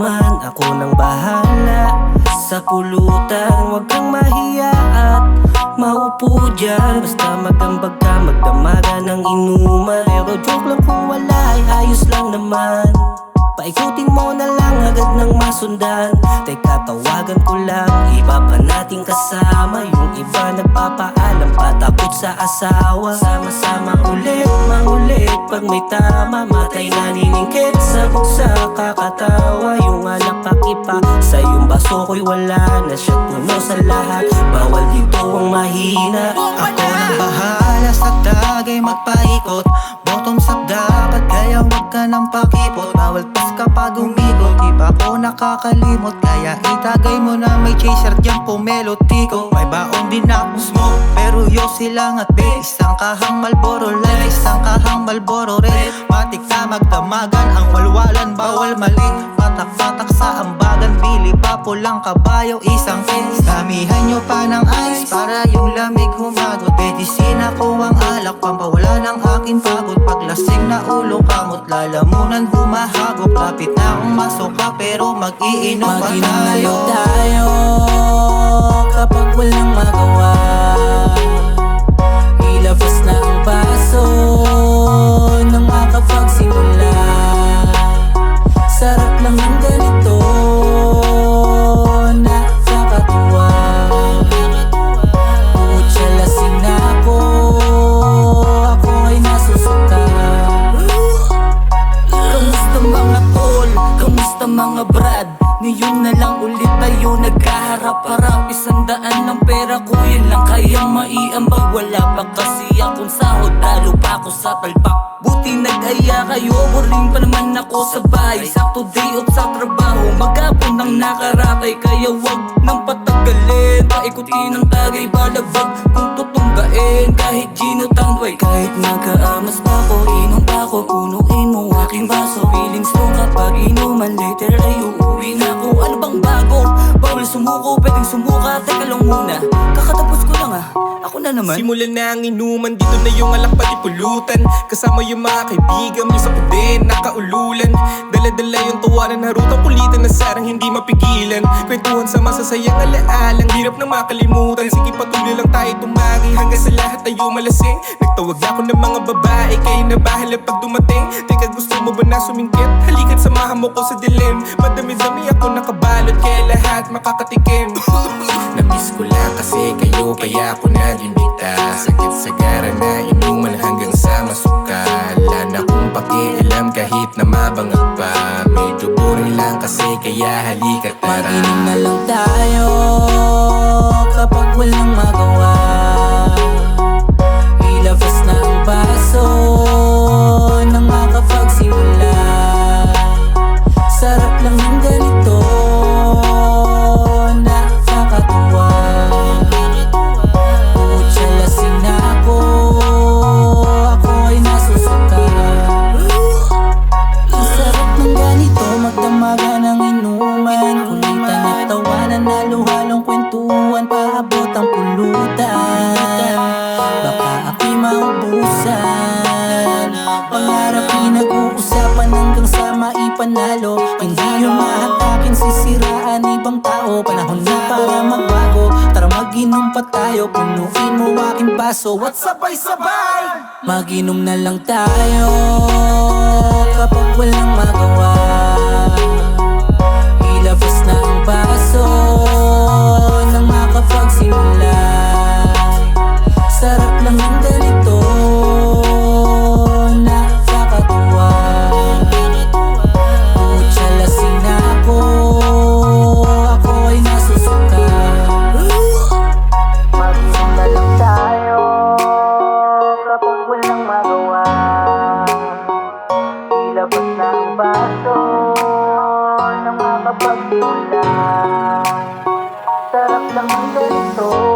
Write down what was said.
man, ako nang bahala sa pulutan. Huwag kang mahiya at maupo dyan, basta magambag ka, magdamaga ng inuman. Pero joke lang kung wala ay ayos lang naman. Paikutin mo na lang agad nang masundan. Teka, tawagan ko lang, iba pa nating kasama. Yung iba nagpapaalam, patakot sa asawa. Sama-sama ulit, mangulit pag may tama. Matay naniningkit, sabog sa kakatawa. Yung alak pakipa, sa iyong baso ko'y wala na. Siya puno sa lahat, bawal dito ang mahina. Ako nang bahala sa tagay magpaikot. Bottoms up dapat, kaya huwag ka nang pakipot. Bawal pas kapag umikot, di pa ako nakakalimot. Kaya itagay mo na may chaser dyan pumelotiko. May baon din akong smoke, pero yosi lang at be. Isang kahang Marlboro Light, isang kahang Marlboro Red. Matik na magdamagan, ang walwalan bawal mali. Patak-patak sa ambagan, bili pa pulang kabayo, isang case. Damihan nyo pa ng ice, para yung lamig humagot. Medisina ko ang alak, pampawala ng aking pagod. Paglasing na ulo kamot, lalamunan humahagop. Kapit na akong masuka, pero mag-iinom pa tayo. tayo kapag walang magawa. Ilabas na ang baso nang makapagsimula. Sarap lang ng ganito, nakakatuwa. Putya lasing na ako ay nasusuka. Kamusta mga tol, kamusta mga brad? Ngayon na lang ulit tayo nagkaharap-harap. 100 ng pera ko, yun lang kayang maiambag. Wala pa kasi akong sahod, talo pa ako sa talpak. Buti nag-aya kayo, boring pa naman ako sa bahay. Sakto day off sa trabaho, maghapon nang nakaratay. Kaya wag nang patagalin, paikutin ang tagay balabag kung tutunggain. Kahit Gino Tanduay, kahit magkaamas pa ko, inom pa ko, punuin mo aking baso. Feelings ko kapag inuman, later ay uuwi na ako. Ano bang bago? Bawal sumuko, pwedeng sumuka. Teka lang muna, kakatapos ko lang ako na naman. Simulan na ang inuman, dito na yung alak pati pulutan. Kasama yung mga kaibigan, yung sa din, nakaululan. Dala-dala yung tuwa na narutang kulitan na sarang hindi mapigilan. Kwentuhan sa masasayang alaalang, hirap na makalimutan. Sige patuloy lang tayo tumagi hanggang sa lahat tayo malasing. Nagtawag ako ng mga babae, kayo na bahala pag dumating. Teka, gusto mo ba na sumingkit? Halika't samahan mo ko sa dilim. Madami-dami ako nakabalot, kaya lahat makakatikim. Namiss ko lang kasi kayo, kaya ako nag-imbita. Sakit sa gara na inuman hanggang sa masuka. Wala na akong pakialam kahit na mabangag pa. Medyo boring lang kasi kaya halika tara. Mag-inom na lang tayo kapag walang magawa. Ilabas na ang baso nang makapagsimula. Sarap lang ng ganito, nakakatuwa. Putya lasing na ako ay nasusuka. Ang sarap ng ganito, magdamaga ng inuman. Kulitan at tawanan, halo-halong kwentuhan, paabot ang pulutan. Baka ako'y maubusan. Pangarap pinag-uusapan hanggang sa maipanalo. Hindi yung mahatakin, sisiraan ibang tao. Panahon na para magbago, tara mag-inom pa tayo. Punuin mo aking baso at sabay-sabay mag-inom na lang tayo kapag walang magawa. Ilabas na ang baso nang makapagsimula. Sarap lang ng ganito, nakakatuwa. Putya lasing na ako ay nasusuka. Mag-inom na lang tayo kapag walang magawa. Ilabas na ang baso nang makapagsimula. Sarap lang ng ganito.